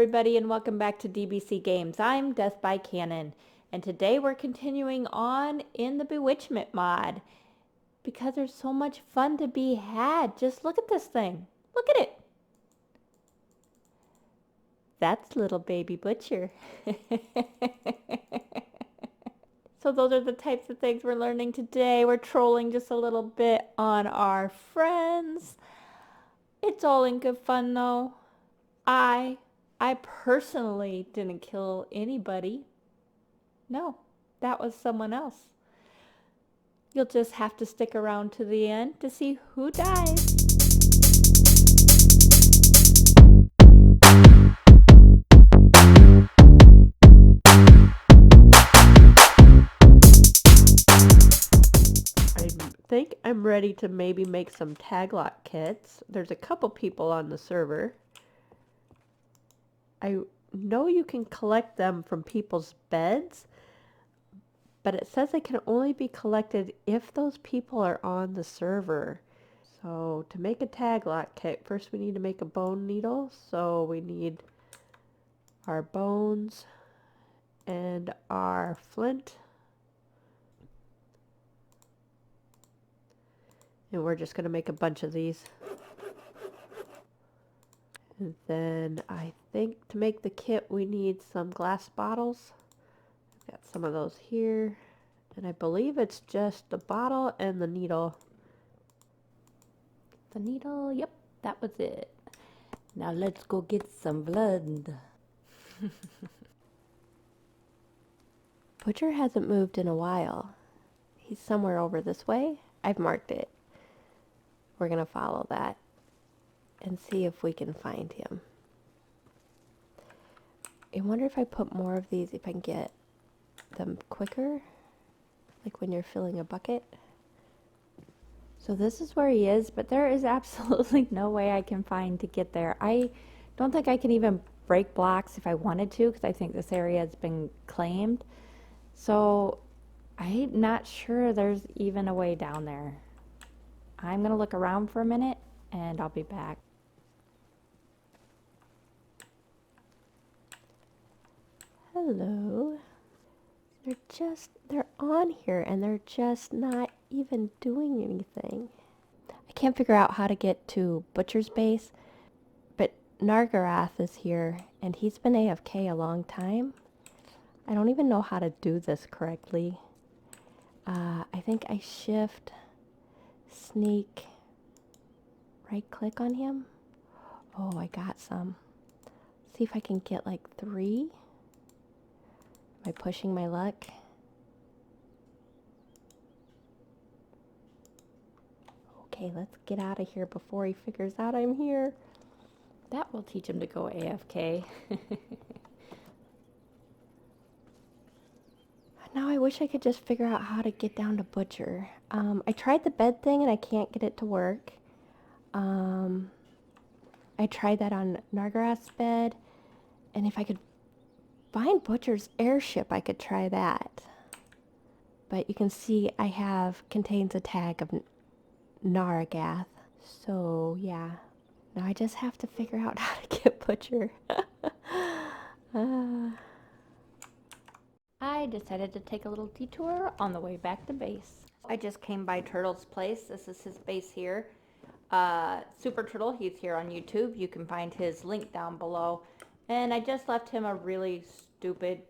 everybody, and welcome back to DBC Games. I'm Death by Cannon, and today we're continuing on in the Bewitchment mod because there's so much fun to be had. Just look at this thing. Look at it. That's little baby Butcher. So those are the types of things we're learning today. We're trolling just a little bit on our friends. It's all in good fun though. I personally didn't kill anybody. No, that was someone else. You'll just have to stick around to the end to see who dies. I think I'm ready to maybe make some tag lock kits. There's a couple people on the server. I know you can collect them from people's beds, but it says they can only be collected if those people are on the server. So to make a tag lock kit, first we need to make a bone needle. So we need our bones and our flint. And we're just going to make a bunch of these. And then I think to make the kit we need some glass bottles. I've got some of those here. And I believe it's just the bottle and the needle. The needle, yep, that was it. Now let's go get some blood. Butcher hasn't moved in a while. He's somewhere over this way. I've marked it. We're going to follow that and see if we can find him. I wonder if I put more of these, if I can get them quicker, like when you're filling a bucket. So this is where he is, but there is absolutely no way I can find to get there. I don't think I can even break blocks if I wanted to, because I think this area has been claimed. So I'm not sure there's even a way down there. I'm going to look around for a minute, and I'll be back. Hello. They're on here, and they're just not even doing anything. I can't figure out how to get to Butcher's base, but Nargarath is here, and he's been AFK a long time. I don't even know how to do this correctly. I think I shift, sneak, right click on him. Oh, I got some. See if I can get like 3. Am I pushing my luck? Okay, let's get out of here before he figures out I'm here. That will teach him to go AFK. Now I wish I could just figure out how to get down to Butcher. I tried the bed thing and I can't get it to work. I tried that on Nargarath's bed, and if I could find Butcher's airship, I could try that. But you can see contains a tag of Nargath. So yeah, now I just have to figure out how to get Butcher. I decided to take a little detour on the way back to base. I just came by Turtle's place. This is his base here. Super Turtle, he's here on YouTube. You can find his link down below. And I just left him a really stupid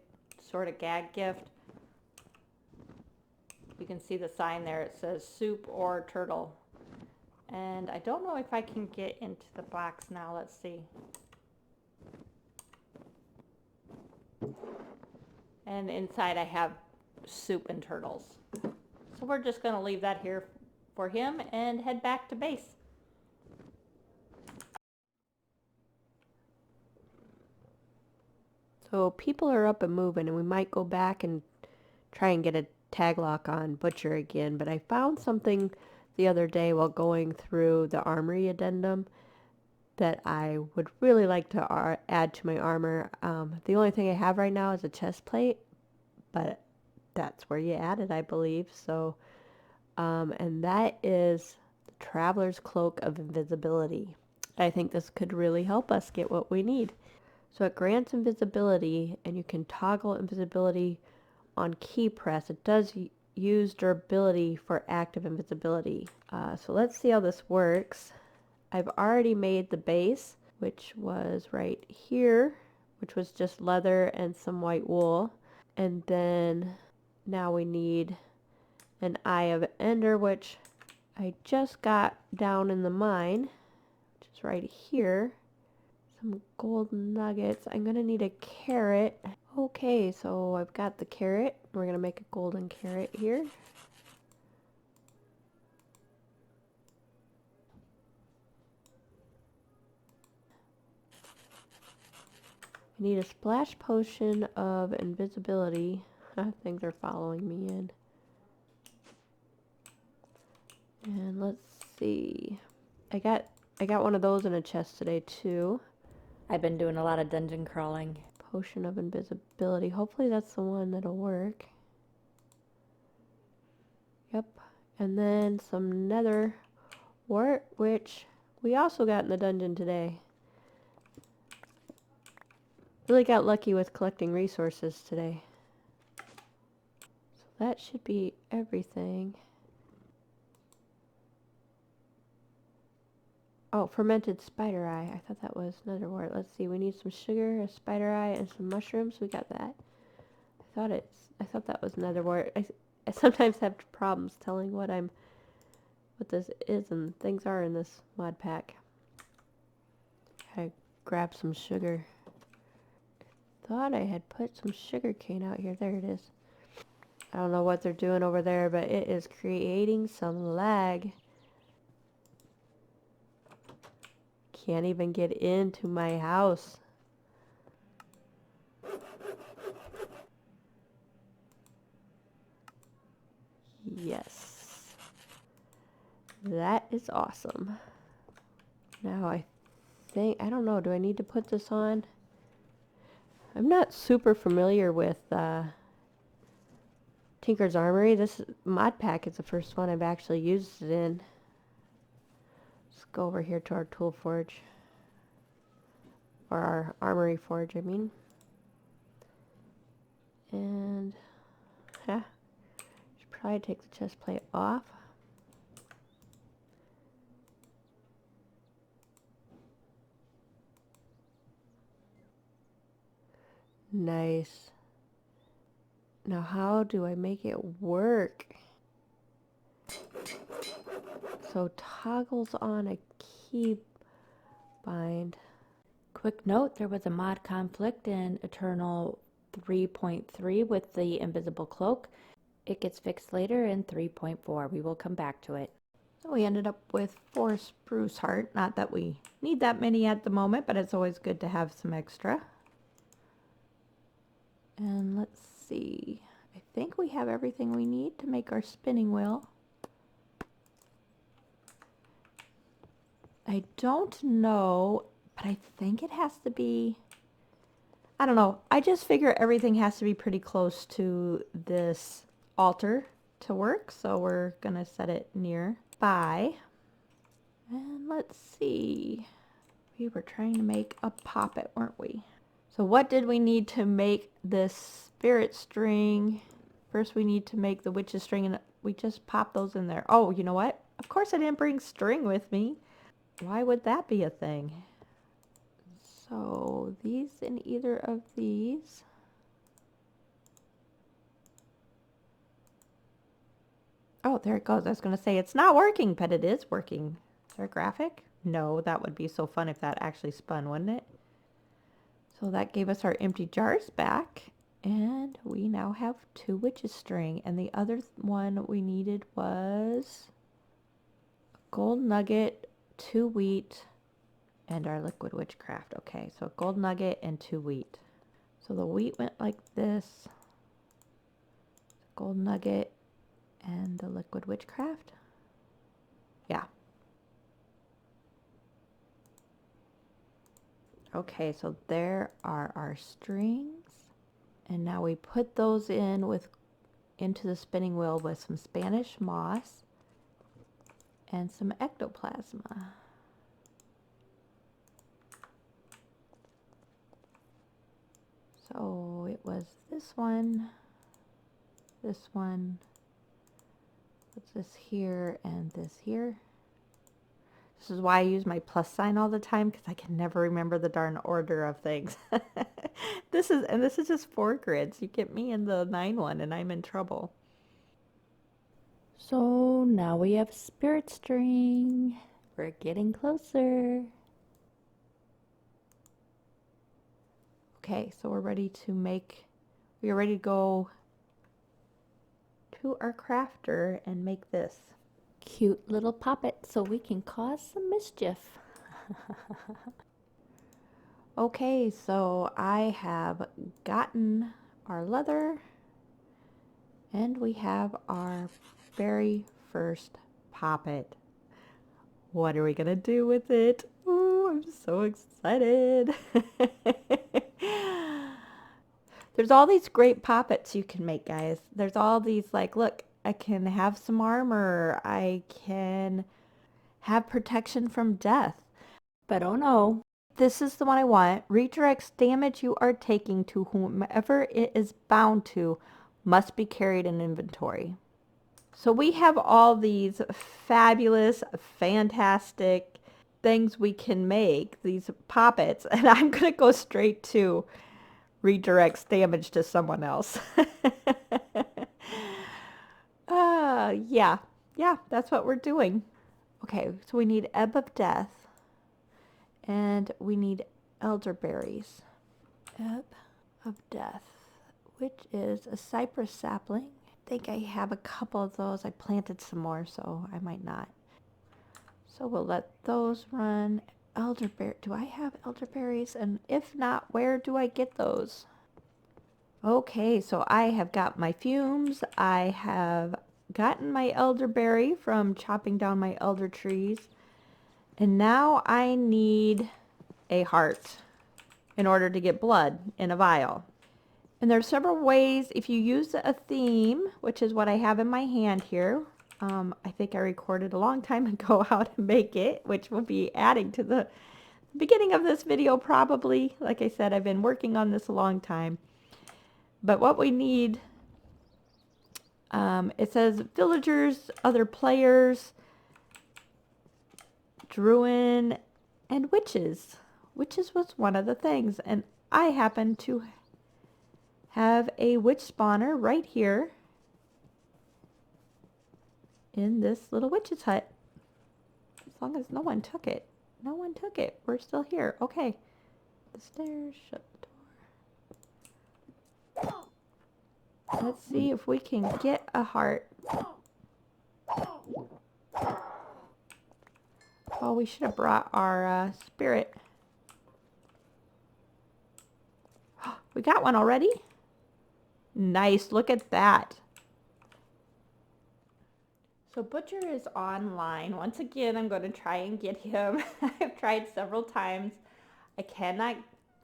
sort of gag gift. You can see the sign there. It says soup or turtle. And I don't know if I can get into the box now. Let's see. And inside I have soup and turtles. So we're just going to leave that here for him and head back to base. So people are up and moving, and we might go back and try and get a tag lock on Butcher again. But I found something the other day while going through the armory addendum that I would really like to add to my armor. The only thing I have right now is a chest plate, but that's where you add it, I believe. So, and that is the Traveler's Cloak of Invisibility. I think this could really help us get what we need. So it grants invisibility, and you can toggle invisibility on key press. It does use durability for active invisibility. So let's see how this works. I've already made the base, which was right here, which was just leather and some white wool. And then now we need an Eye of Ender, which I just got down in the mine, which is right here. Some gold nuggets. I'm going to need a carrot. Okay, so I've got the carrot. We're going to make a golden carrot here. I need a splash potion of invisibility. Things are following me in. And let's see. I got one of those in a chest today too. I've been doing a lot of dungeon crawling. Potion of invisibility. Hopefully that's the one that'll work. Yep. And then some nether wart, which we also got in the dungeon today. Really got lucky with collecting resources today. So that should be everything. Oh, fermented spider eye. I thought that was nether wart. Let's see. We need some sugar, a spider eye, and some mushrooms. We got that. I thought that was nether wart. I sometimes have problems telling what this is and things are in this mod pack. I grab some sugar. Thought I had put some sugar cane out here. There it is. I don't know what they're doing over there, but it is creating some lag. Can't even get into my house. Yes. That is awesome. Now I don't know, do I need to put this on? I'm not super familiar with Tinker's Armory. This mod pack is the first one I've actually used it in. Let's go over here to our tool forge. Or our armory forge, I mean. And should probably take the chest plate off. Nice. Now how do I make it work? So toggles on a key bind. Quick note, there was a mod conflict in Eternal 3.3 with the invisible cloak. It gets fixed later in 3.4. We will come back to it. So we ended up with 4 spruce heart. Not that we need that many at the moment, but it's always good to have some extra. And let's see. I think we have everything we need to make our spinning wheel. I don't know, but I think it has to be, I don't know. I just figure everything has to be pretty close to this altar to work. So we're going to set it nearby. And let's see. We were trying to make a poppet, weren't we? So what did we need to make this spirit string? First we need to make the witch's string, and we just pop those in there. Oh, you know what? Of course I didn't bring string with me. Why would that be a thing? So these in either of these. Oh, there it goes. I was going to say it's not working, but it is working. Is there a graphic? No, that would be so fun if that actually spun, wouldn't it? So that gave us our empty jars back. And we now have 2 witches string. And the other one we needed was a gold nugget, 2 wheat, and our liquid witchcraft. Okay, so a gold nugget and 2 wheat. So the wheat went like this. Gold nugget and the liquid witchcraft. Yeah. Okay, so there are our strings. And now we put those into the spinning wheel with some Spanish moss and some ectoplasma. So it was this one, what's this here, and this here. This is why I use my plus sign all the time, because I can never remember the darn order of things. This is just 4 grids. You get me in the 9 one and I'm in trouble. So now we have spirit string. We're getting closer. Okay, so we are ready to go to our crafter and make this. Cute little poppet so we can cause some mischief. Okay, so I have gotten our leather and we have our very first poppet. What are we gonna do with it? Ooh, I'm so excited. There's all these great poppets you can make, guys. There's all these, like, look, I can have some armor. I can have protection from death. But oh no. This is the one I want. Redirects damage you are taking to whomever it is bound to must be carried in inventory. So we have all these fabulous, fantastic things we can make, these poppets, and I'm going to go straight to redirects damage to someone else. Yeah, that's what we're doing. Okay, so we need Ebb of Death, and we need elderberries. Ebb of Death, which is a cypress sapling. I think I have a couple of those. I planted some more, so I might not. So we'll let those run. Elderberry. Do I have elderberries? And if not, where do I get those? Okay, so I have got my fumes. I have gotten my elderberry from chopping down my elder trees. And now I need a heart in order to get blood in a vial. And there are several ways. If you use a theme, which is what I have in my hand here, I think I recorded a long time ago how to make it, which will be adding to the beginning of this video probably. Like I said, I've been working on this a long time. But what we need, it says villagers, other players, druid, and witches. Witches was one of the things. And I happen to have a witch spawner right here in this little witch's hut. As long as no one took it. No one took it. We're still here. Okay. The stairs, shut the door. Let's see if we can get a heart. Oh, we should have brought our spirit. We got one already? Nice. Look at that. So Butcher is online. Once again, I'm going to try and get him. I've tried several times. I cannot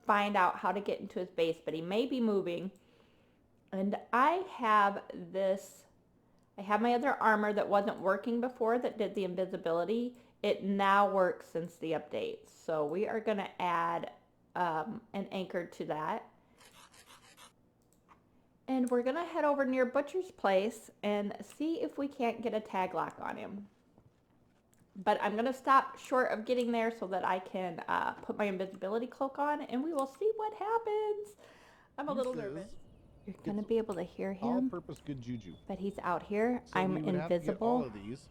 find out how to get into his base, but he may be moving. And I have my other armor that wasn't working before that did the invisibility. It now works since the update. So we are going to add an anchor to that. And we're going to head over near Butcher's place and see if we can't get a tag lock on him. But I'm going to stop short of getting there so that I can put my invisibility cloak on, and we will see what happens. I'm a little nervous. You're going to be able to hear him. All-purpose good juju. But he's out here. So I'm we would have to get invisible. all of these.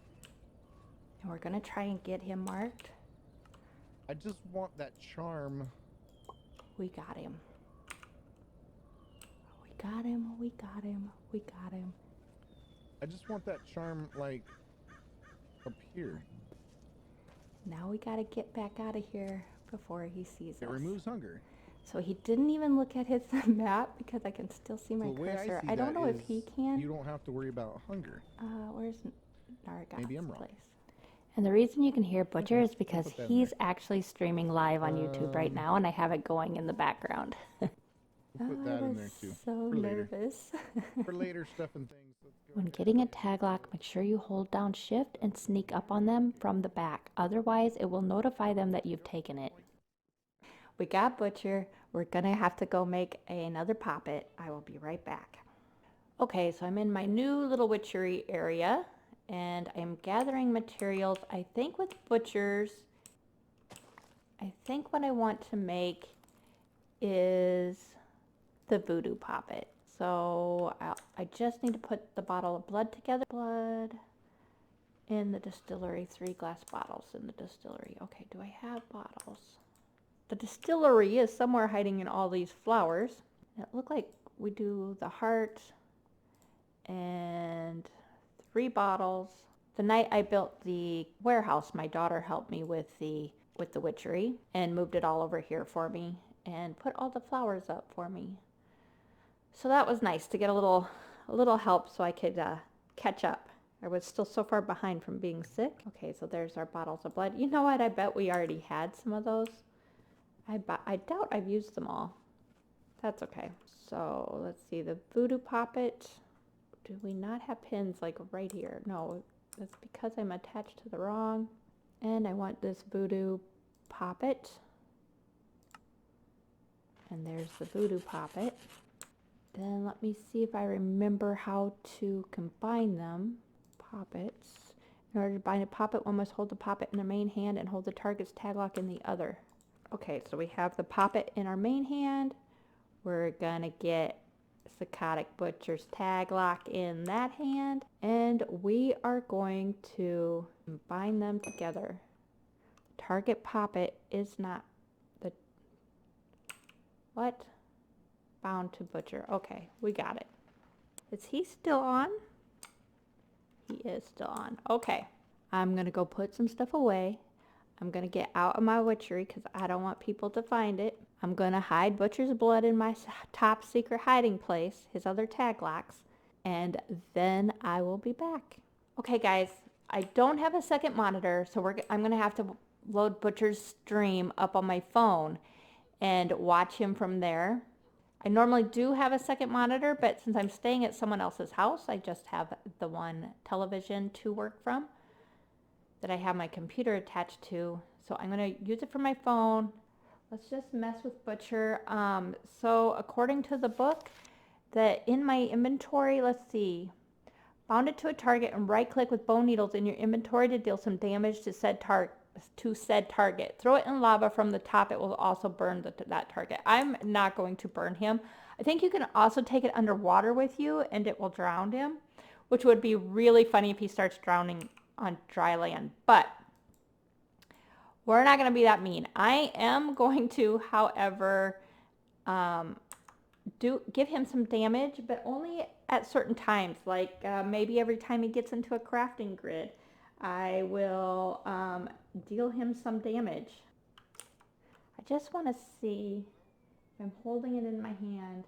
And we're going to try and get him marked. I just want that charm. We got him. We got him. We got him. We got him. I just want that charm, like, up here. Now we got to get back out of here before he sees us. It removes hunger. So he didn't even look at his map because I can still see my So the way cursor. see I don't that know if is he can. You don't have to worry about hunger. Where's Nargath's Maybe I'm wrong. place? And the reason you can hear Butcher is I'll because put that in he's there. actually streaming live on YouTube right now, and I have it going in the background. We'll put that in there too. So for later. nervous. For later stuff and things. Let's go When ahead. getting a tag lock, make sure you hold down shift and sneak up on them from the back. Otherwise, it will notify them that you've taken it. We got Butcher. We're gonna have to go make another poppet. I will be right back. Okay, so I'm in my new little witchery area and I'm gathering materials. I think with butchers, I think what I want to make is the Voodoo Poppet. So I just need to put the bottle of blood together. Blood in the distillery, 3 glass bottles in the distillery. Okay, do I have bottles? The distillery is somewhere hiding in all these flowers. It looked like we do the heart and 3 bottles. The night I built the warehouse, my daughter helped me with the witchery and moved it all over here for me and put all the flowers up for me. So that was nice to get a little help so I could catch up. I was still so far behind from being sick. Okay, so there's our bottles of blood. You know what? I bet we already had some of those. I doubt I've used them all. That's okay. So let's see, the Voodoo Poppet. Do we not have pins like right here? No, that's because I'm attached to the wrong. And I want this Voodoo Poppet. And there's the Voodoo Poppet. Then let me see if I remember how to combine them. Poppets. In order to bind a poppet, one must hold the poppet in the main hand and hold the target's tag lock in the other. Okay, so we have the poppet in our main hand. We're gonna get Psychotic Butcher's tag lock in that hand, and we are going to combine them together. The target poppet is not the what? Bound to Butcher. Okay, we got it. Is he still on? He is still on. Okay, I'm gonna go put some stuff away. I'm gonna get out of my witchery because I don't want people to find it. I'm gonna hide Butcher's blood in my top secret hiding place, his other tag locks, and then I will be back. Okay guys, I don't have a second monitor, so I'm gonna have to load Butcher's stream up on my phone and watch him from there. I normally do have a second monitor, but since I'm staying at someone else's house, I just have the one television to work from that I have my computer attached to. So I'm going to use it for my phone. Let's just mess with Butcher. So according to the book, that in my inventory, let's see, bound it to a target and right click with bone needles in your inventory to deal some damage to said target. Throw it in lava from the top. It will also burn that target. I'm not going to burn him. I think you can also take it underwater with you and it will drown him, which would be really funny if he starts drowning on dry land. But we're not going to be that mean. I am going to, however, give him some damage, but only at certain times, like maybe every time he gets into a crafting grid. I will deal him some damage. I just want to see if I'm holding it in my hand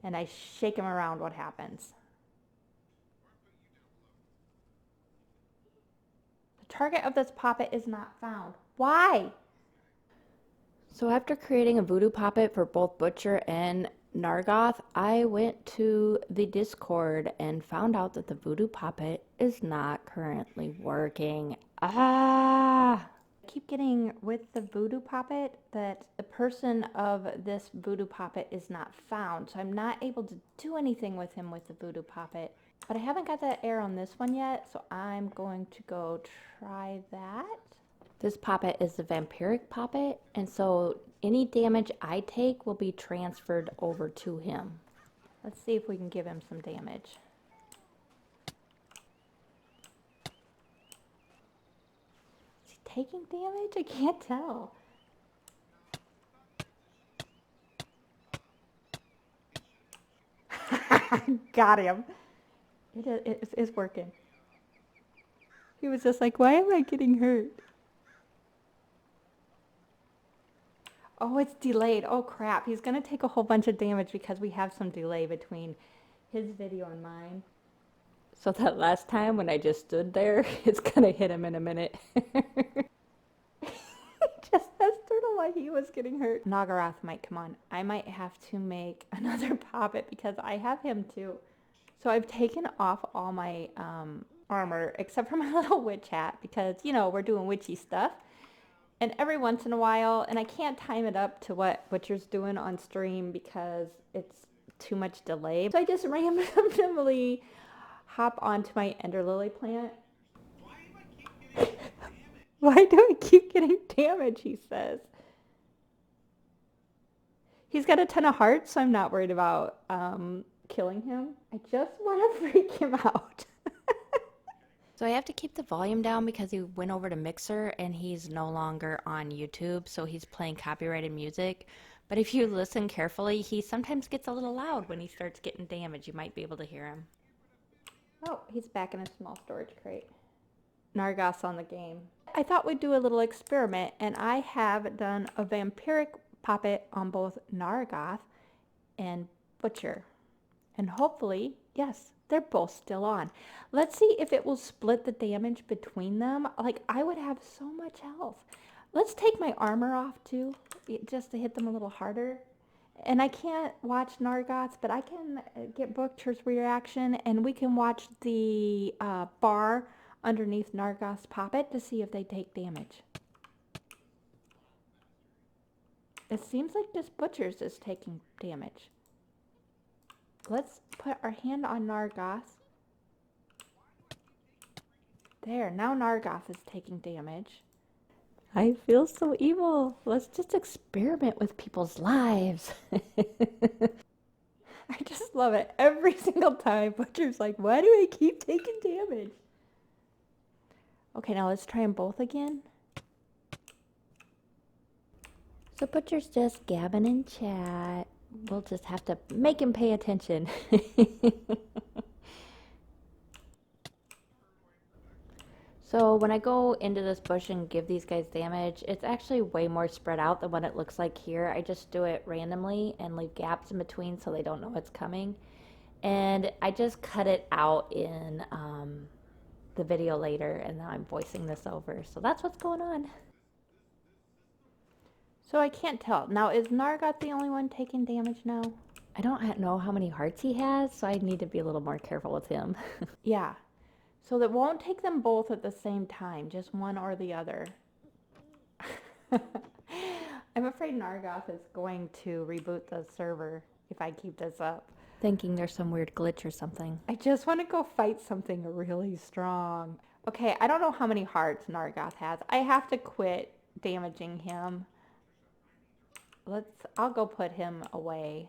and I shake him around, what happens. The target of this poppet is not found. Why? So after creating a Voodoo Poppet for both Butcher and Nargoth, I went to the Discord and found out that the Voodoo Poppet is not currently working. I keep getting with the Voodoo Poppet that the person of this Voodoo Poppet is not found. So I'm not able to do anything with him with the Voodoo Poppet. But I haven't got that air on this one yet, so I'm going to go try that. This poppet is the Vampiric Puppet, and so any damage I take will be transferred over to him. Let's see if we can give him some damage. Is he taking damage? I can't tell. Got him. It is working. He was just like, why am I getting hurt? Oh, it's delayed. Oh, crap. He's going to take a whole bunch of damage because we have some delay between his video and mine. So that last time when I just stood there, it's going to hit him in a minute. Just as turtle like he was getting hurt. Nagaroth might come on. I might have to make another poppet because I have him too. So I've taken off all my armor except for my little witch hat because, you know, we're doing witchy stuff. And every once in a while, and I can't time it up to what Butcher's doing on stream because it's too much delay. So I just randomly hop onto my ender lily plant. Why do I keep getting damage, he says. He's got a ton of hearts, so I'm not worried about killing him. I just want to freak him out. So I have to keep the volume down because he went over to Mixer and he's no longer on YouTube, so he's playing copyrighted music. But if you listen carefully, he sometimes gets a little loud when he starts getting damage. You might be able to hear him. Oh, he's back in a small storage crate. Nargoth's on the game. I thought we'd do a little experiment, and I have done a Vampiric Puppet on both Nargoth and Butcher. And hopefully, yes, they're both still on. Let's see if it will split the damage between them. Like, I would have so much health. Let's take my armor off too, just to hit them a little harder. And I can't watch Nargoth's, but I can get Butcher's reaction, and we can watch the bar underneath Nargoth's Puppet to see if they take damage. It seems like just Butcher's is taking damage. Let's put our hand on Nargoth. There, now Nargoth is taking damage. I feel so evil. Let's just experiment with people's lives. I just love it. Every single time, Butcher's like, why do I keep taking damage? Okay, now let's try them both again. So Butcher's just gabbing in chat. We'll just have to make him pay attention. So when I go into this bush and give these guys damage, it's actually way more spread out than what it looks like here. I just do it randomly and leave gaps in between so they don't know it's coming. And I just cut it out in the video later, and now I'm voicing this over. So that's what's going on. So I can't tell. Now, is Nargoth the only one taking damage now? I don't know how many hearts he has, so I need to be a little more careful with him. Yeah. So that won't take them both at the same time, just one or the other. I'm afraid Nargoth is going to reboot the server if I keep this up. Thinking there's some weird glitch or something. I just want to go fight something really strong. Okay, I don't know how many hearts Nargoth has. I have to quit damaging him. I'll go put him away.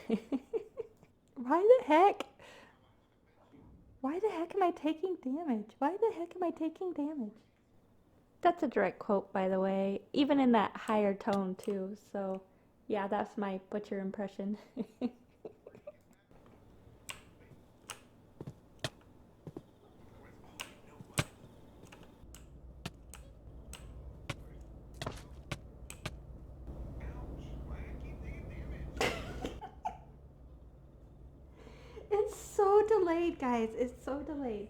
Why the heck? Why the heck am I taking damage? Why the heck am I taking damage? That's a direct quote, by the way, even in that higher tone, too. So, yeah, that's my Butcher impression. It's so delayed, guys. It's so delayed.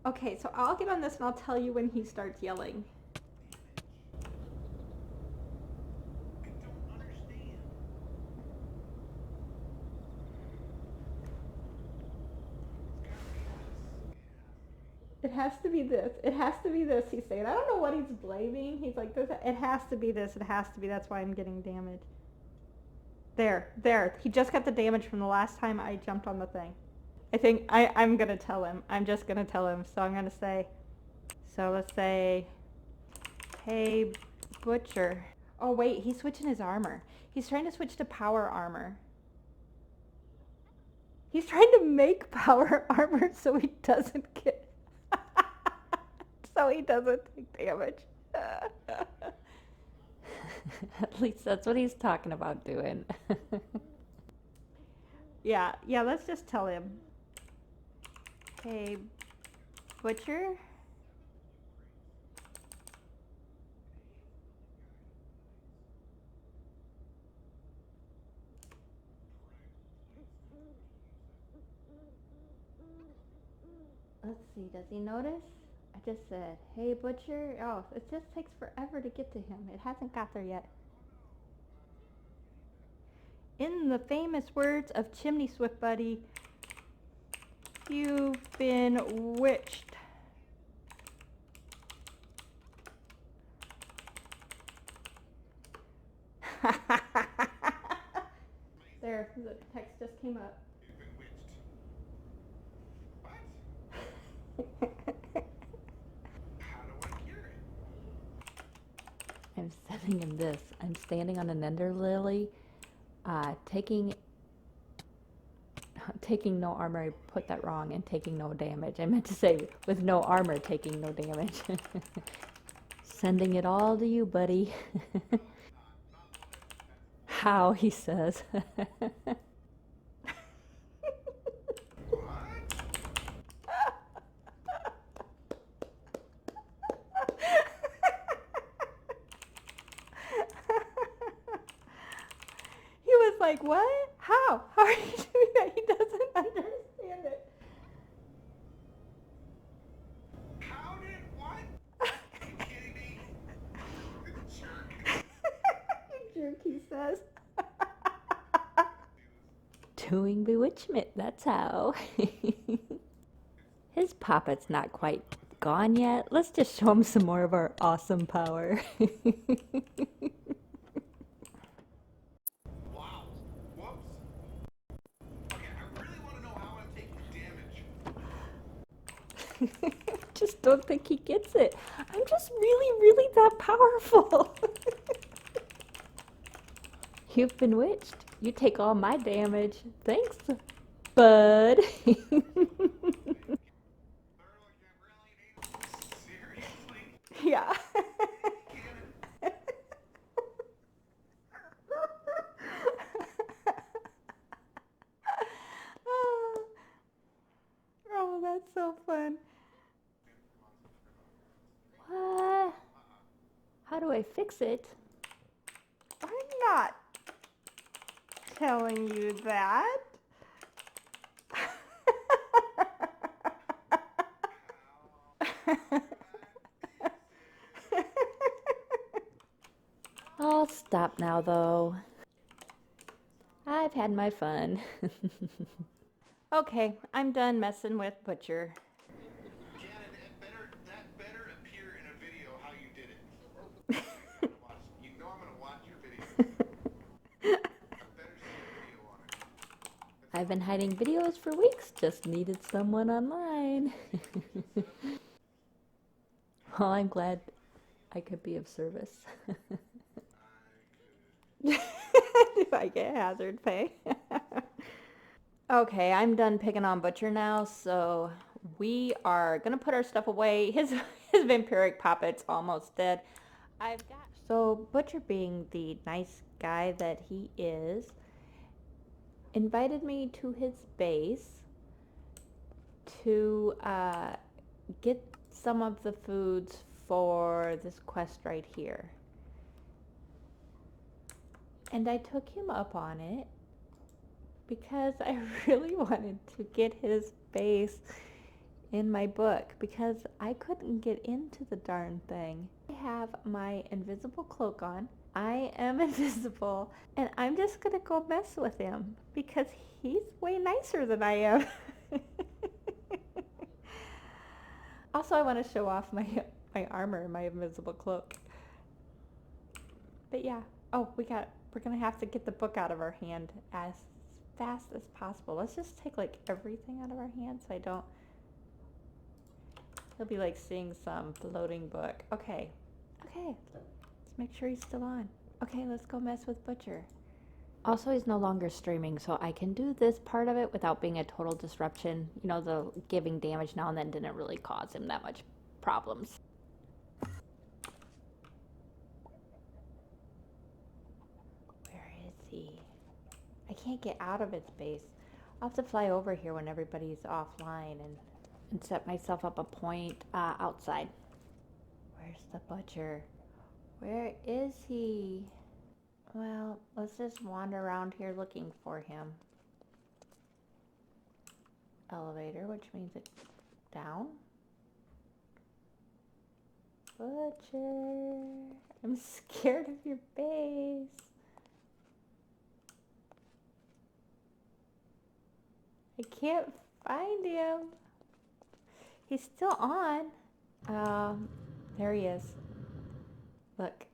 Okay, so I'll get on this and I'll tell you when he starts yelling. It has to be this. It has to be this, he's saying. I don't know what he's blaming. He's like, it has to be this. It has to be. That's why I'm getting damage. There. He just got the damage from the last time I jumped on the thing. I think I'm going to tell him. I'm just going to tell him. So I'm going to say, so let's say, hey, Butcher. Oh, wait, he's switching his armor. He's trying to switch to power armor. He's trying to make power armor so he doesn't get... so he doesn't take damage. At least that's what he's talking about doing. Yeah, let's just tell him. Hey, Butcher? Let's see, does he notice? I just said, hey, Butcher. Oh, it just takes forever to get to him. It hasn't got there yet. In the famous words of Chimney Swift Buddy, you've been witched. There, the text just came up. I'm sending him this. I'm standing on an ender lily, taking no armor. I put that wrong, and taking no damage. I meant to say with no armor, taking no damage. Sending it all to you, buddy. How, he says. He was like, what? How? How are you doing that? He doesn't understand it. How did what? Are you kidding me? Jerk. You jerk, he says. Doing bewitchment, that's how. His puppet's not quite gone yet. Let's just show him some more of our awesome power. Wow. Whoops. Okay, I really want to know how I'm taking damage. Just don't think he gets it. I'm just really, really that powerful. You've been witched. You take all my damage. Thanks, bud. Seriously? Yeah. Oh, that's so fun. What? How do I fix it? I'm not telling you that. I'll stop now, though. I've had my fun. Okay, I'm done messing with Butcher. Janet, that better appear in a video how you did it. You know I'm gonna watch your video. I better see a video on it. I've been hiding videos for weeks, just needed someone online. Well, I'm glad I could be of service. Do I get hazard pay? Okay, I'm done picking on Butcher now, so we are gonna put our stuff away. His vampiric puppet's almost dead. So Butcher, being the nice guy that he is, invited me to his base to get some of the foods for this quest right here. And I took him up on it because I really wanted to get his base in my book because I couldn't get into the darn thing. I have my invisible cloak on. I am invisible, and I'm just gonna go mess with him because he's way nicer than I am. Also, I want to show off my armor and my invisible cloak. But yeah. Oh, we're gonna have to get the book out of our hand as fast as possible. Let's just take like everything out of our hand so I don't. He'll be like seeing some floating book. Okay. Let's make sure he's still on. Okay, let's go mess with Butcher. Also, he's no longer streaming, so I can do this part of it without being a total disruption. You know, the giving damage now and then didn't really cause him that much problems. Where is he? I can't get out of his base. I'll have to fly over here when everybody's offline And set myself up a point outside. Where's the Butcher? Where is he? Well, let's just wander around here looking for him. Elevator, which means it's down. Butcher, I'm scared of your base. I can't find him. He's still on. There he is. Look.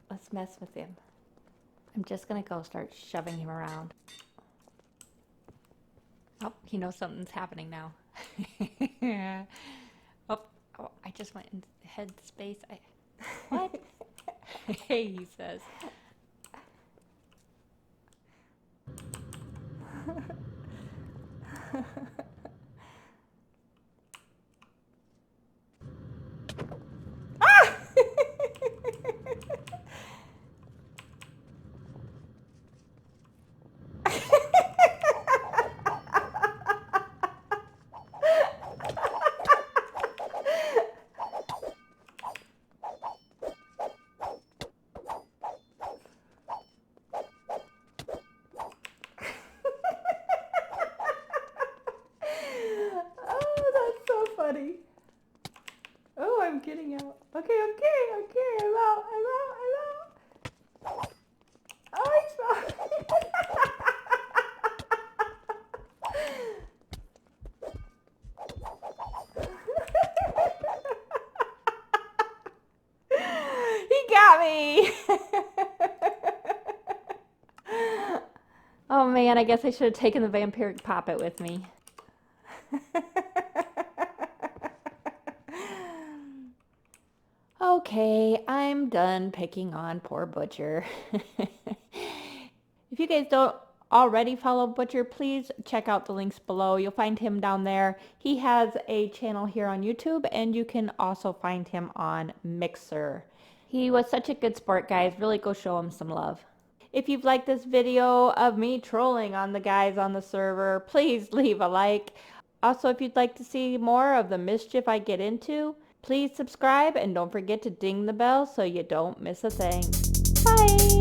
Let's mess with him. I'm just gonna go start shoving him around. Oh, he knows something's happening now. Oh, I just went in head space. What? Hey, he says. Oh, that's so funny. Oh, I'm getting out. Okay, I'm out. Oh, he's out. He got me. Oh man, I guess I should have taken the Vampiric Puppet with me. Okay, I'm done picking on poor Butcher. If you guys don't already follow Butcher, please check out the links below. You'll find him down there. He has a channel here on YouTube, and you can also find him on Mixer. He was such a good sport, guys. Really go show him some love. If you've liked this video of me trolling on the guys on the server, please leave a like. Also, if you'd like to see more of the mischief I get into, please subscribe and don't forget to ding the bell so you don't miss a thing. Bye!